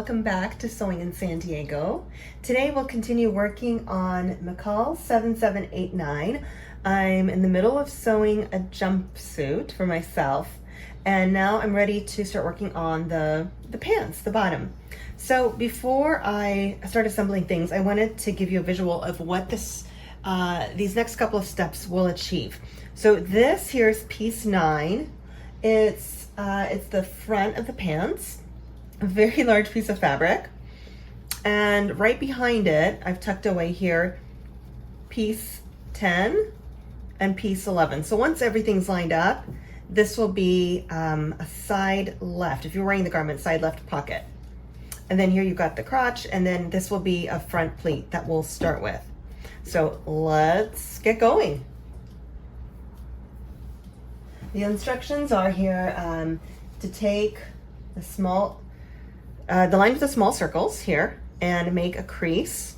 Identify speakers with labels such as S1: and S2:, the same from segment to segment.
S1: welcome back to Sewing in San Diego. Today we'll continue working on McCalls 7789. I'm in the middle of sewing a jumpsuit for myself, and now I'm ready to start working on the pants, the bottom. So before I start assembling things, I wanted to give you a visual of what these next couple of steps will achieve. So this here is piece 9. It's the front of the pants, a very large piece of fabric, and right behind it I've tucked away here piece 10 and piece 11. So once everything's lined up, this will be a side left, if you're wearing the garment, side left pocket. And then here you've got the crotch, and then this will be a front pleat that we'll start with. So let's get going. The instructions are here to take the line with the small circles here and make a crease.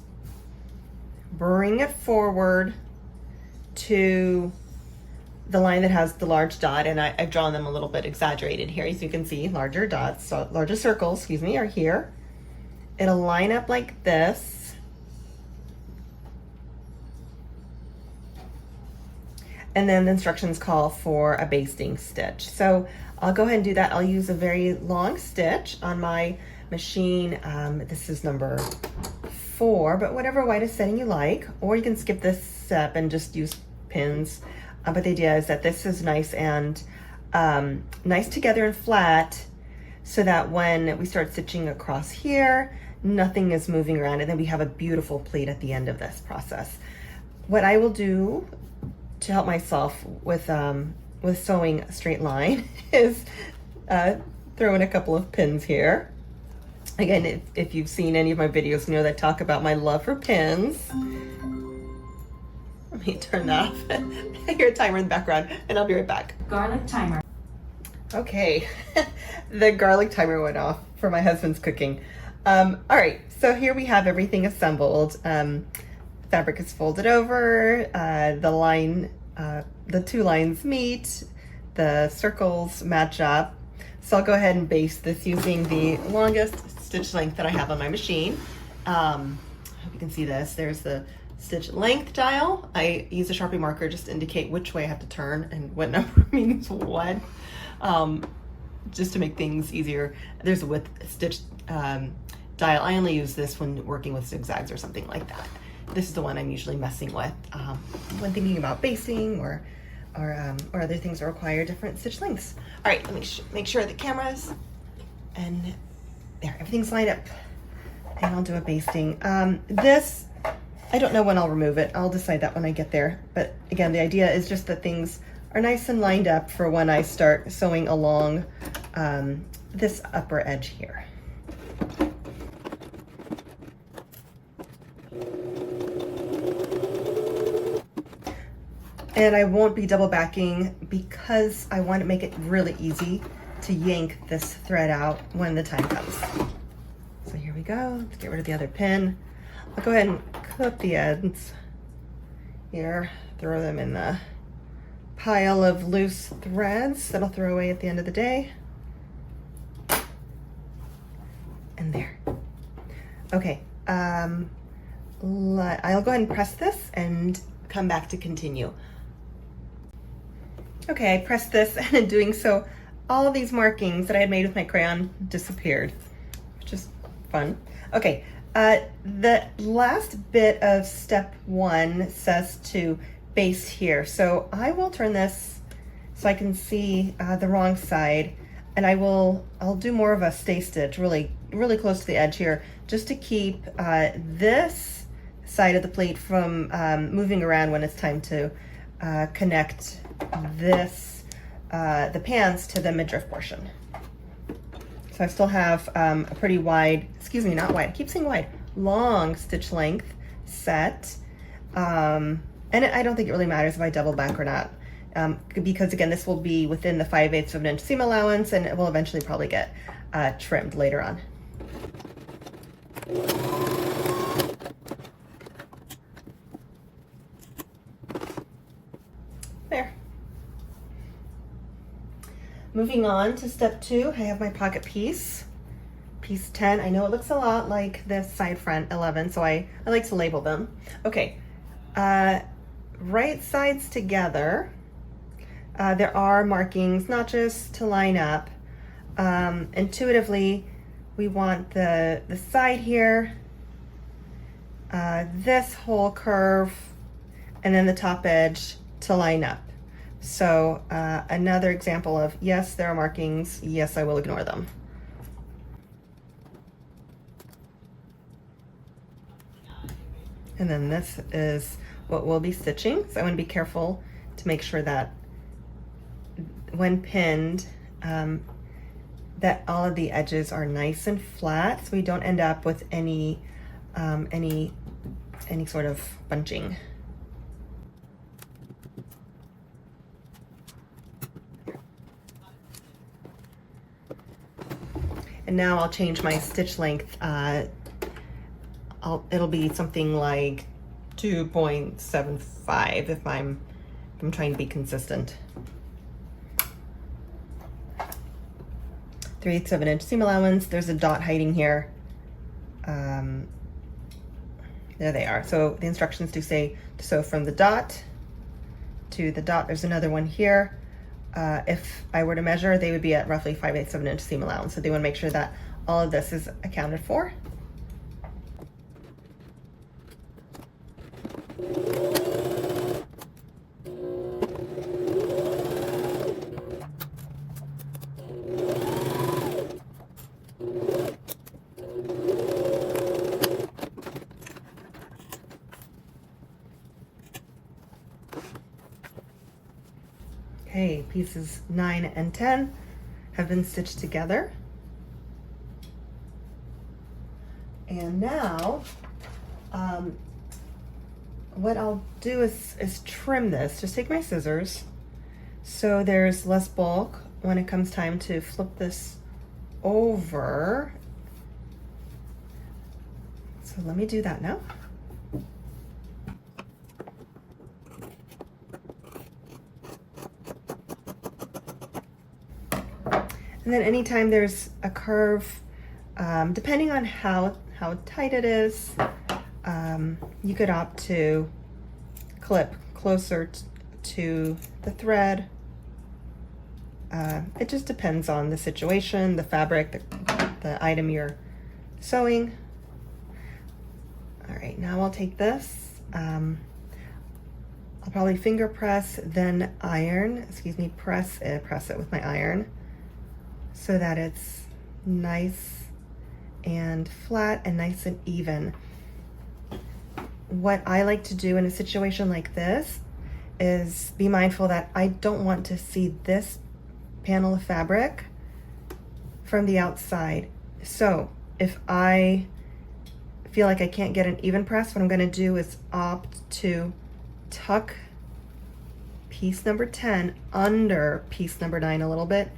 S1: Bring it forward to the line that has the large dot, and I've drawn them a little bit exaggerated here. As you can see, larger dots, so larger circles, excuse me, are here. It'll line up like this. And then the instructions call for a basting stitch. So I'll go ahead and do that. I'll use a very long stitch on my machine. This is number 4, but whatever widest setting you like, or you can skip this step and just use pins. But the idea is that this is nice and nice together and flat, so that when we start stitching across here, nothing is moving around, and then we have a beautiful pleat at the end of this process. What I will do to help myself with sewing a straight line is throw in a couple of pins here. Again, if you've seen any of my videos, you know that I talk about my love for pins. Let me turn that off. I hear a timer in the background, and I'll be right back.
S2: Garlic timer.
S1: Okay, the garlic timer went off for my husband's cooking. All right, so here we have everything assembled. Fabric is folded over, the two lines meet, the circles match up. So I'll go ahead and baste this using the longest stitch length that I have on my machine. I hope you can see this. There's the stitch length dial. I use a Sharpie marker just to indicate which way I have to turn and what number means what, just to make things easier. There's a width stitch dial. I only use this when working with zigzags or something like that. This is the one I'm usually messing with when thinking about basting or other things that require different stitch lengths. All right, let me make sure the cameras, and there, everything's lined up, and I'll do a basting. This, I don't know when I'll remove it. I'll decide that when I get there. But again, the idea is just that things are nice and lined up for when I start sewing along this upper edge here. And I won't be double backing because I want to make it really easy to yank this thread out when the time comes. So here we go. Let's get rid of the other pin. I'll go ahead and clip the ends here, throw them in the pile of loose threads that I'll throw away at the end of the day. And there. Okay, I'll go ahead and press this and come back to continue. Okay, I pressed this, and in doing so, all of these markings that I had made with my crayon disappeared, which is fun. Okay, the last bit of step 1 says to baste here. So I will turn this so I can see the wrong side, and I'll do more of a stay stitch, really close to the edge here, just to keep this side of the plate from moving around when it's time to connect the pants to the midriff portion. So I still have a pretty wide, excuse me, not wide, I keep saying wide, long stitch length set. And I don't think it really matters if I double back or not, because again, this will be within the 5/8 of an inch seam allowance, and it will eventually probably get trimmed later on. There. Moving on to step 2, I have my pocket piece, piece 10. I know it looks a lot like this side front 11, so I like to label them. Okay, right sides together. There are markings, notches to line up. Intuitively, we want the side here, this whole curve, and then the top edge to line up. So another example of, yes, there are markings, yes, I will ignore them. And then this is what we'll be stitching. So I want to be careful to make sure that when pinned, that all of the edges are nice and flat, so we don't end up with any sort of bunching. And now I'll change my stitch length. It'll be something like 2.75 if I'm trying to be consistent. 3/8 of an inch seam allowance. There's a dot hiding here. There they are. So the instructions do say to sew from the dot to the dot. There's another one here. If I were to measure, they would be at roughly 5/8 of an inch seam allowance. So they want to make sure that all of this is accounted for. Okay, pieces 9 and 10 have been stitched together. And now, what I'll do is trim this. Just take my scissors so there's less bulk when it comes time to flip this over. So let me do that now. And then anytime there's a curve, depending on how tight it is, you could opt to clip closer to the thread. It just depends on the situation, the fabric, the item you're sewing. All right, now I'll take this. I'll probably finger press, then iron, press it with my iron, so that it's nice and flat and nice and even. What I like to do in a situation like this is be mindful that I don't want to see this panel of fabric from the outside. So if I feel like I can't get an even press, what I'm going to do is opt to tuck piece number 10 under piece number 9 a little bit,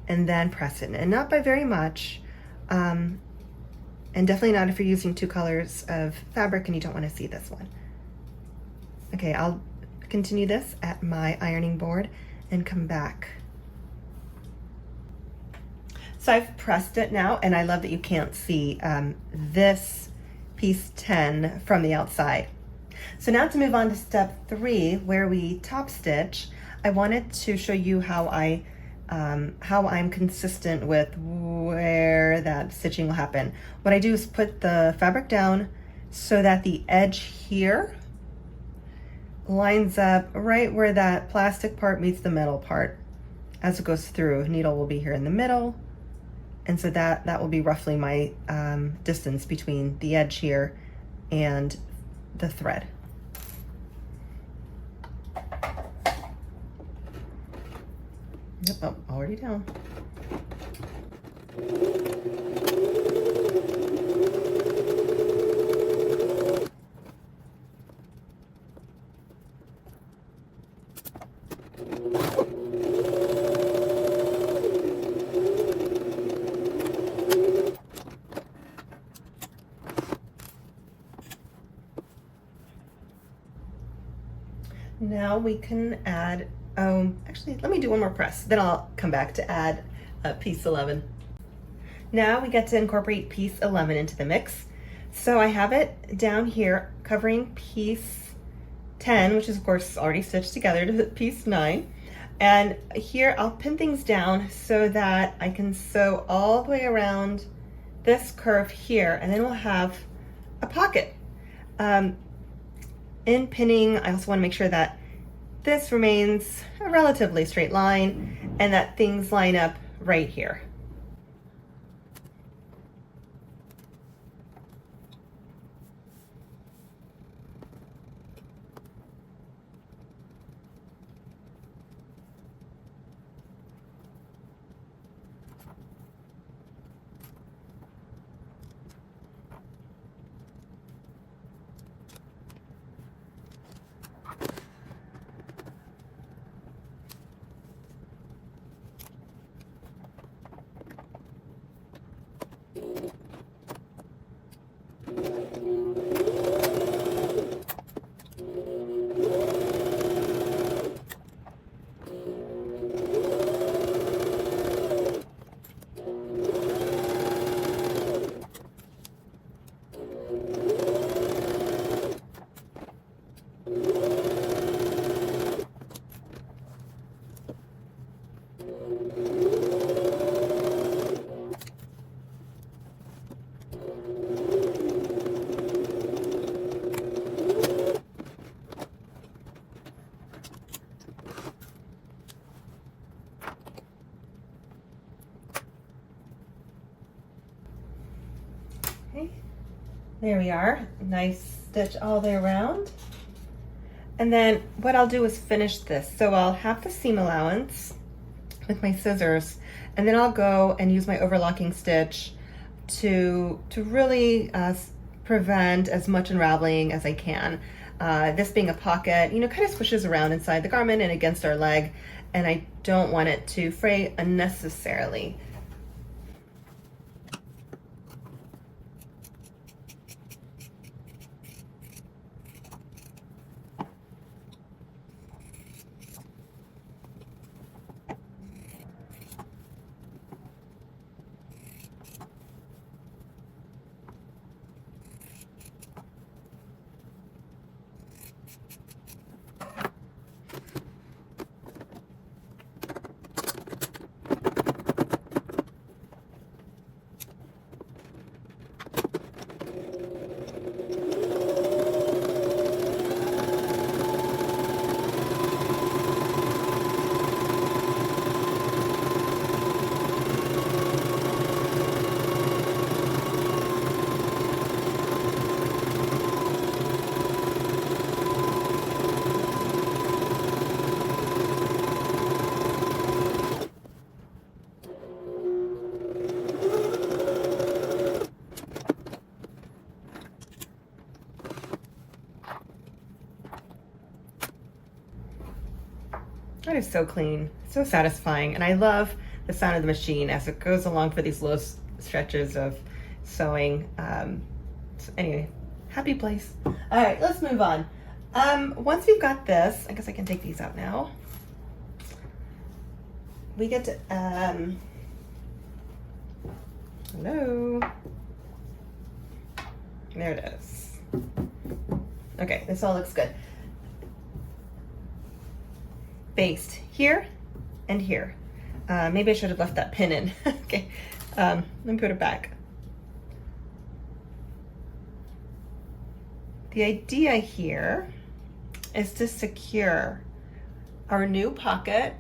S1: and then press it, and not by very much, and definitely not if you're using 2 colors of fabric and you don't want to see this one. Okay, I'll continue this at my ironing board and come back. So I've pressed it now, and I love that you can't see this piece 10 from the outside. So now to move on to step 3, where we top stitch, I wanted to show you how I'm consistent with where that stitching will happen. What I do is put the fabric down so that the edge here lines up right where that plastic part meets the metal part. As it goes through, needle will be here in the middle, and so that will be roughly my distance between the edge here and the thread. Yep, oh, already down. Now we can add, actually, let me do one more press, then I'll come back to add piece 11. Now we get to incorporate piece 11 into the mix. So I have it down here covering piece 10, which is of course already stitched together to piece 9. And here I'll pin things down so that I can sew all the way around this curve here, and then we'll have a pocket. In pinning, I also want to make sure that this remains a relatively straight line and that things line up right here. Okay, there we are. Nice stitch all the way around. And then what I'll do is finish this. So I'll have the seam allowance with my scissors, and then I'll go and use my overlocking stitch to really prevent as much unraveling as I can. This being a pocket, you know, kind of swishes around inside the garment and against our leg, and I don't want it to fray unnecessarily. That is so clean, so satisfying, and I love the sound of the machine as it goes along for these little stretches of sewing. So anyway, happy place. All right, let's move on. Once we've got this, I guess I can take these out now. We get to, hello. There it is. Okay, this all looks good. Based here and here. Maybe I should have left that pin in. Okay, let me put it back. The idea here is to secure our new pocket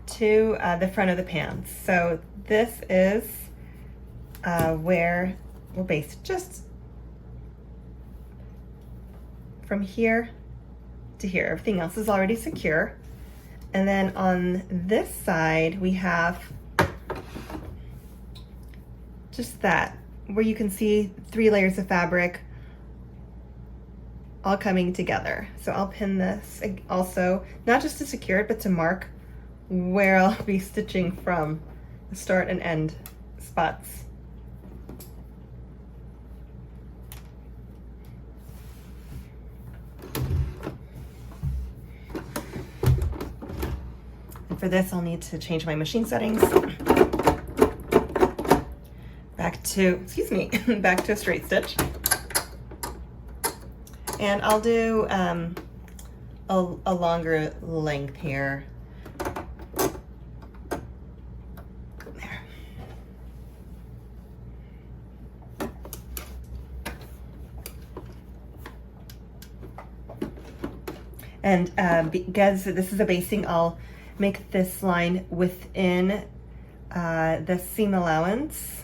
S1: to the front of the pants. So this is where we'll baste just from here to here. Everything else is already secure. And then on this side, we have just that, where you can see 3 layers of fabric all coming together. So I'll pin this also, not just to secure it, but to mark where I'll be stitching from the start and end spots. For this, I'll need to change my machine settings. to, excuse me, back to a straight stitch. And I'll do a longer length here. There. And because this is a basting, I'll make this line within the seam allowance.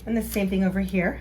S1: And the same thing over here.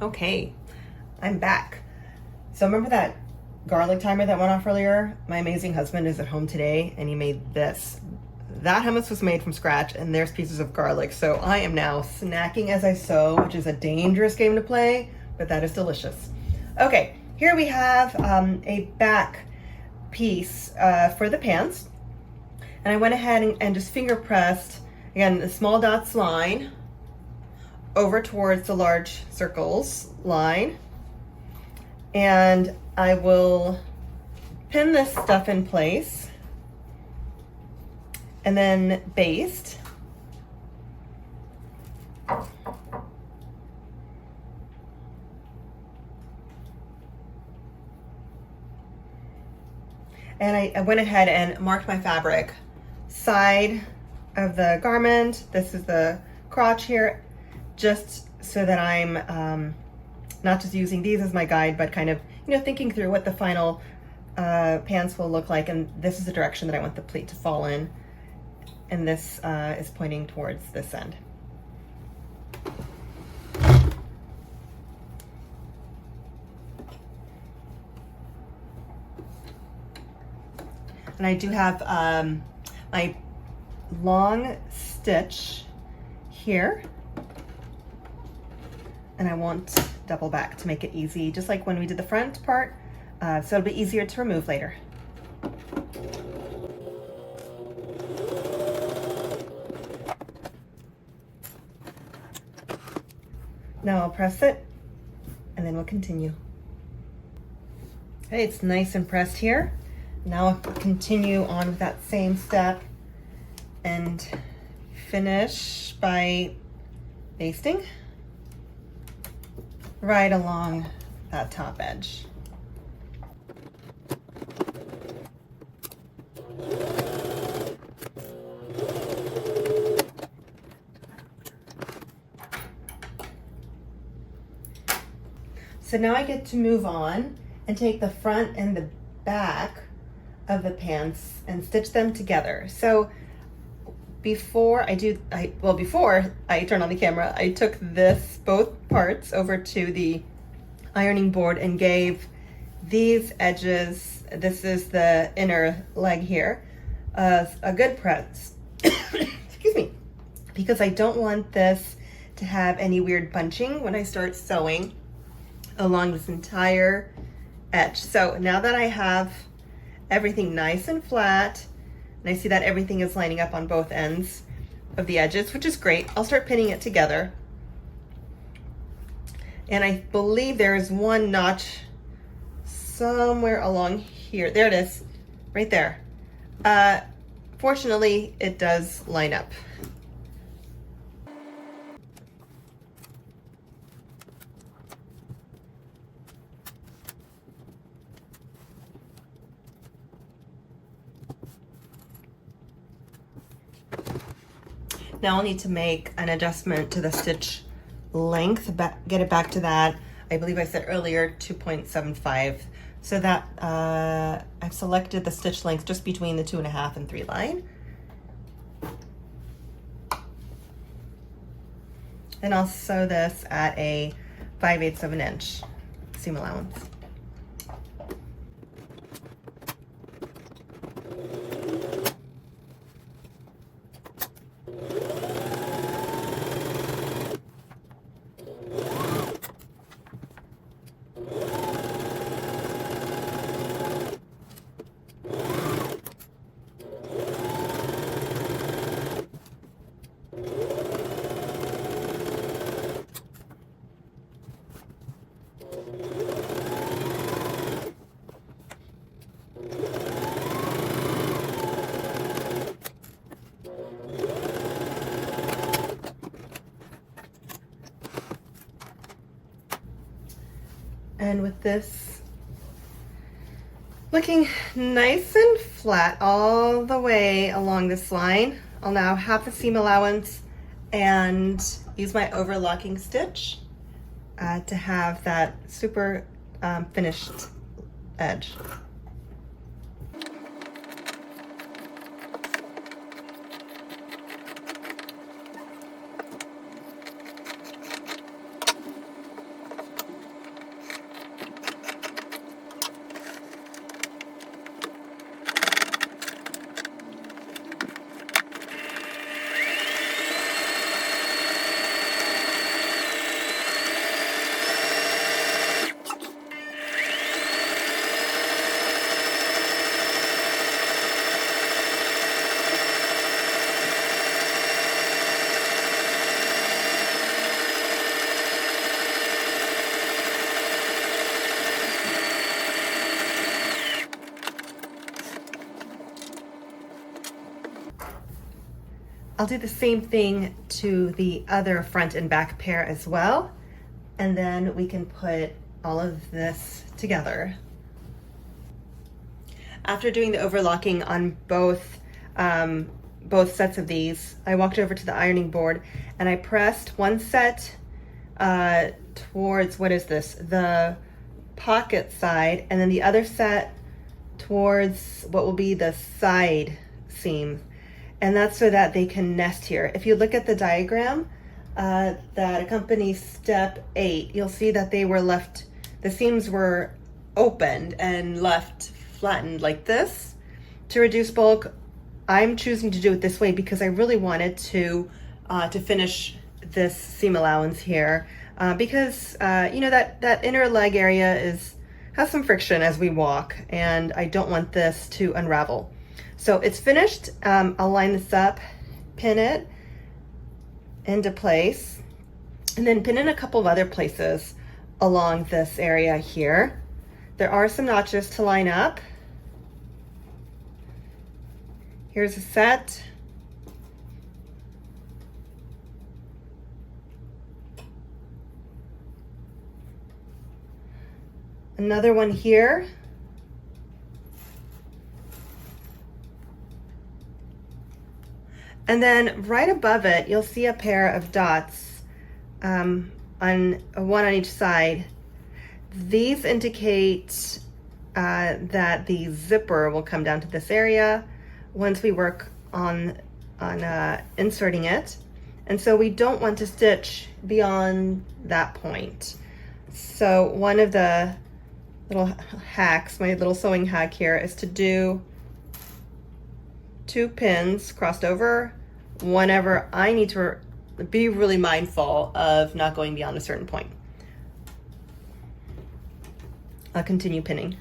S1: Okay, I'm back. So remember that garlic timer that went off earlier? My amazing husband is at home today and he made this. That hummus was made from scratch and there's pieces of garlic. So I am now snacking as I sew, which is a dangerous game to play, but that is delicious. Okay, here we have a back piece for the pants. And I went ahead and just finger pressed, again, the small dots line over towards the large circles line, and I will pin this stuff in place and then baste. And I went ahead and marked my fabric side of the garment. This is the crotch here, just so that I'm not just using these as my guide, but kind of, you know, thinking through what the final pants will look like. And this is the direction that I want the pleat to fall in. And this is pointing towards this end. And I do have my long stitch here. And I won't double back to make it easy, just like when we did the front part, so it'll be easier to remove later. Now I'll press it, and then we'll continue. Okay, it's nice and pressed here. Now I'll continue on with that same step and finish by basting right along that top edge. So now I get to move on and take the front and the back of the pants and stitch them together. So before I turn on the camera, I took both parts over to the ironing board and gave these edges, this is the inner leg here, a good press. Excuse me, because I don't want this to have any weird bunching when I start sewing along this entire edge. So now that I have everything nice and flat, and I see that everything is lining up on both ends of the edges, which is great, I'll start pinning it together. And I believe there is one notch somewhere along here. There it is, right there. Fortunately, it does line up. Now I'll need to make an adjustment to the stitch length, get it back to that, I believe I said earlier, 2.75. So that I've selected the stitch length just between the 2.5 and 3 line. And I'll sew this at a 5/8 of an inch seam allowance. And with this looking nice and flat all the way along this line, I'll now half a seam allowance and use my overlocking stitch to have that super finished edge. I'll do the same thing to the other front and back pair as well, and then we can put all of this together. After doing the overlocking on both sets of these, I walked over to the ironing board and I pressed one set towards, what is this, the pocket side, and then the other set towards what will be the side seam. And that's so that they can nest here. If you look at the diagram that accompanies step 8, you'll see that they were left, the seams were opened and left flattened like this. To reduce bulk, I'm choosing to do it this way because I really wanted to finish this seam allowance here because you know, that inner leg area has some friction as we walk, and I don't want this to unravel. So it's finished. I'll line this up, pin it into place, and then pin in a couple of other places along this area here. There are some notches to line up. Here's a set. Another one here. And then right above it, you'll see a pair of dots, on one on each side. These indicate that the zipper will come down to this area once we work on inserting it. And so we don't want to stitch beyond that point. So one of the little hacks, my little sewing hack here, is to do 2 pins crossed over whenever I need to be really mindful of not going beyond a certain point. I'll continue pinning.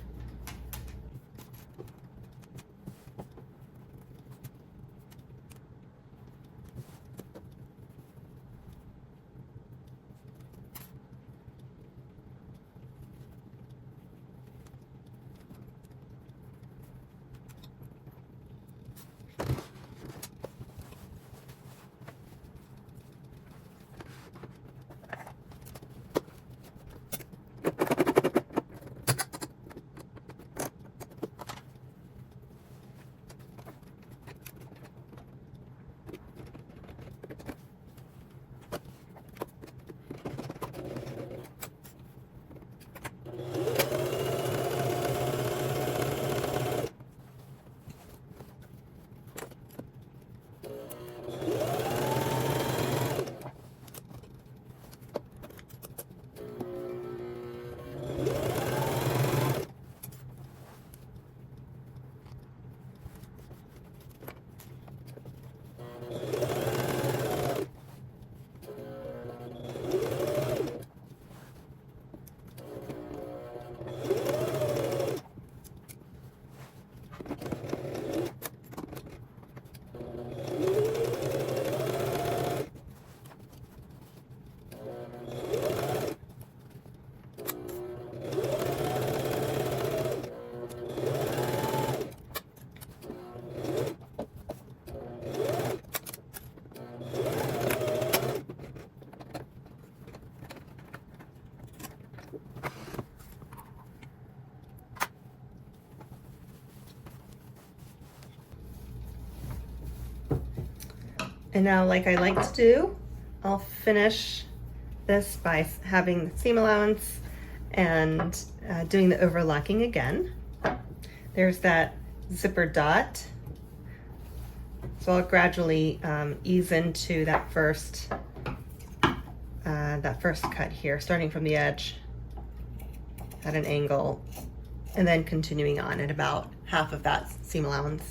S1: And now, like I like to do, I'll finish this by having the seam allowance and doing the overlocking again. There's that zipper dot. So I'll gradually ease into that first cut here, starting from the edge at an angle, and then continuing on at about half of that seam allowance.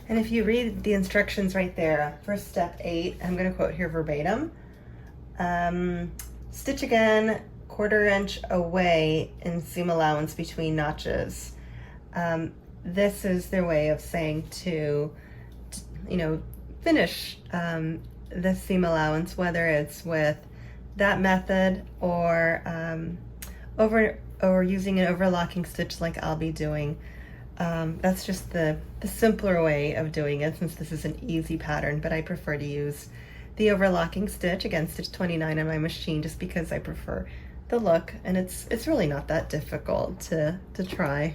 S1: And if you read the instructions right there for step 8, I'm going to quote here verbatim. Stitch again 1/4 inch away in seam allowance between notches. This is their way of saying to finish the seam allowance, whether it's with that method or using an overlocking stitch like I'll be doing. That's just the simpler way of doing it, since this is an easy pattern, but I prefer to use the overlocking stitch, again stitch 29 on my machine, just because I prefer the look, and it's really not that difficult to try.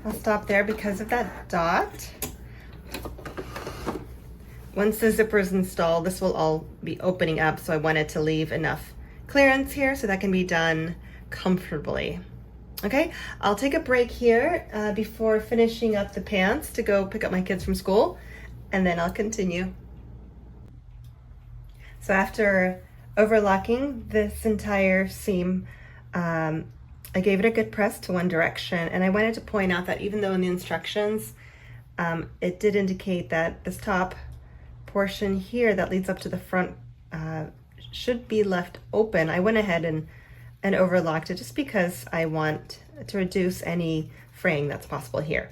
S1: I'll stop there because of that dot. Once the zipper is installed, this will all be opening up, so I wanted to leave enough clearance here so that can be done comfortably. Okay, I'll take a break here before finishing up the pants to go pick up my kids from school, and then I'll continue. So after overlocking this entire seam, I gave it a good press to one direction, and I wanted to point out that even though in the instructions it did indicate that this top portion here that leads up to the front should be left open, I went ahead and overlocked it just because I want to reduce any fraying that's possible here.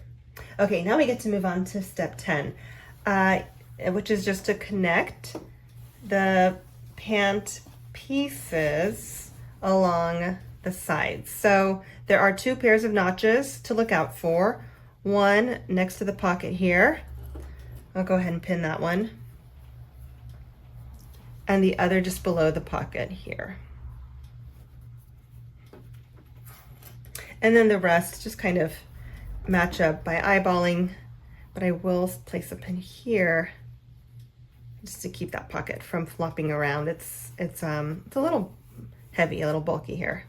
S1: Okay, now we get to move on to step 10, which is just to connect the pant pieces along the sides. So there are 2 pairs of notches to look out for. One next to the pocket here. I'll go ahead and pin that one. And the other just below the pocket here. And then the rest just kind of match up by eyeballing, but I will place a pin here just to keep that pocket from flopping around. It's a little heavy, a little bulky here.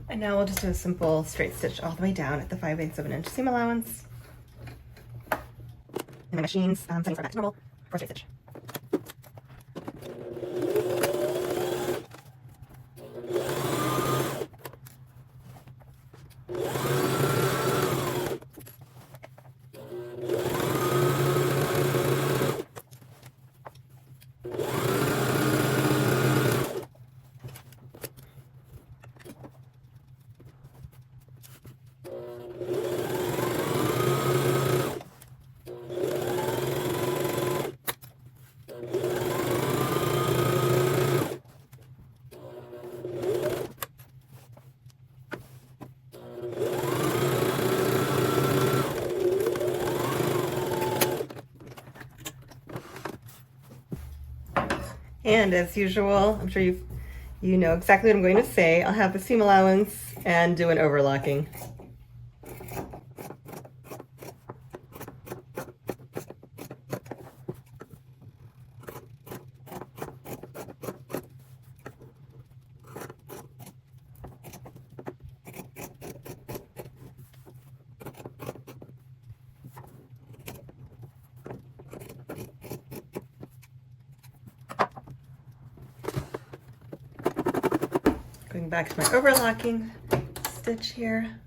S1: And now we'll just do a simple straight stitch all the way down at the 5/8 of an inch seam allowance. And my machine's setting for back to normal for a straight stitch. And as usual, I'm sure you know exactly what I'm going to say. I'll have the seam allowance and do an overlocking. Going back to my overlocking stitch here.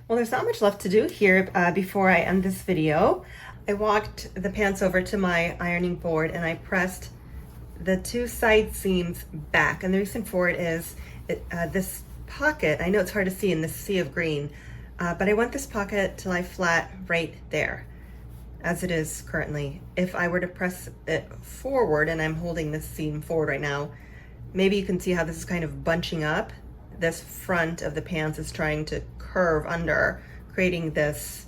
S1: Well, there's not much left to do here before I end this video. I walked the pants over to my ironing board and I pressed the two side seams back. And the reason for it is this pocket, I know it's hard to see in this sea of green, but I want this pocket to lie flat right there, as it is currently. If I were to press it forward, and I'm holding this seam forward right now, maybe you can see how this is kind of bunching up. This front of the pants is trying to curve under, creating this,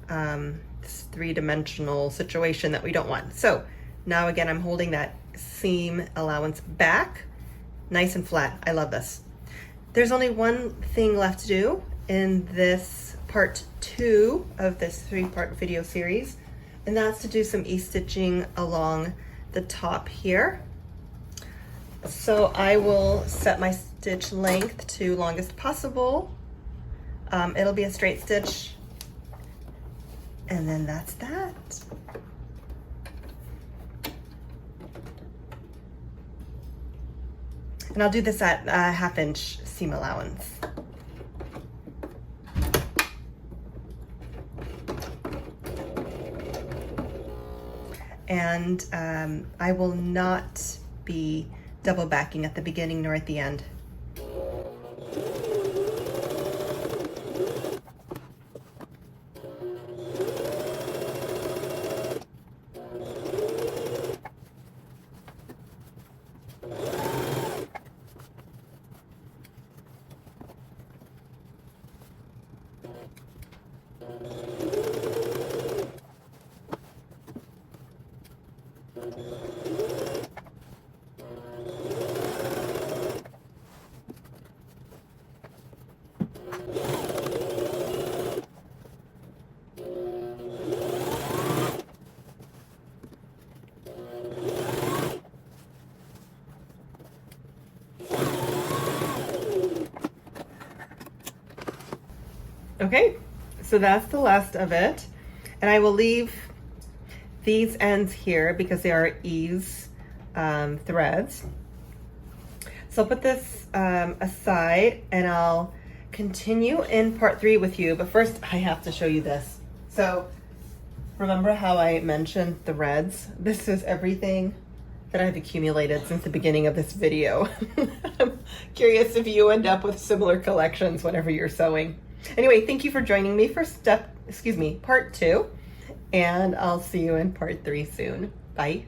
S1: this three-dimensional situation that we don't want. So now again, I'm holding that seam allowance back, nice and flat. I love this. There's only one thing left to do in this part 2 of this 3-part video series, and that's to do some e-stitching along the top here. So I will set my stitch length to longest possible. It'll be a straight stitch, and then that's that. And I'll do this at a 1/2 inch seam allowance. And I will not be double backing at the beginning nor at the end. Okay, so that's the last of it. And I will leave these ends here because they are ease threads. So I'll put this aside and I'll continue in part 3 with you. But first I have to show you this. So remember how I mentioned the threads? This is everything that I've accumulated since the beginning of this video. I'm curious if you end up with similar collections whenever you're sewing. Anyway, thank you for joining me for part 2, and I'll see you in part 3 soon. Bye.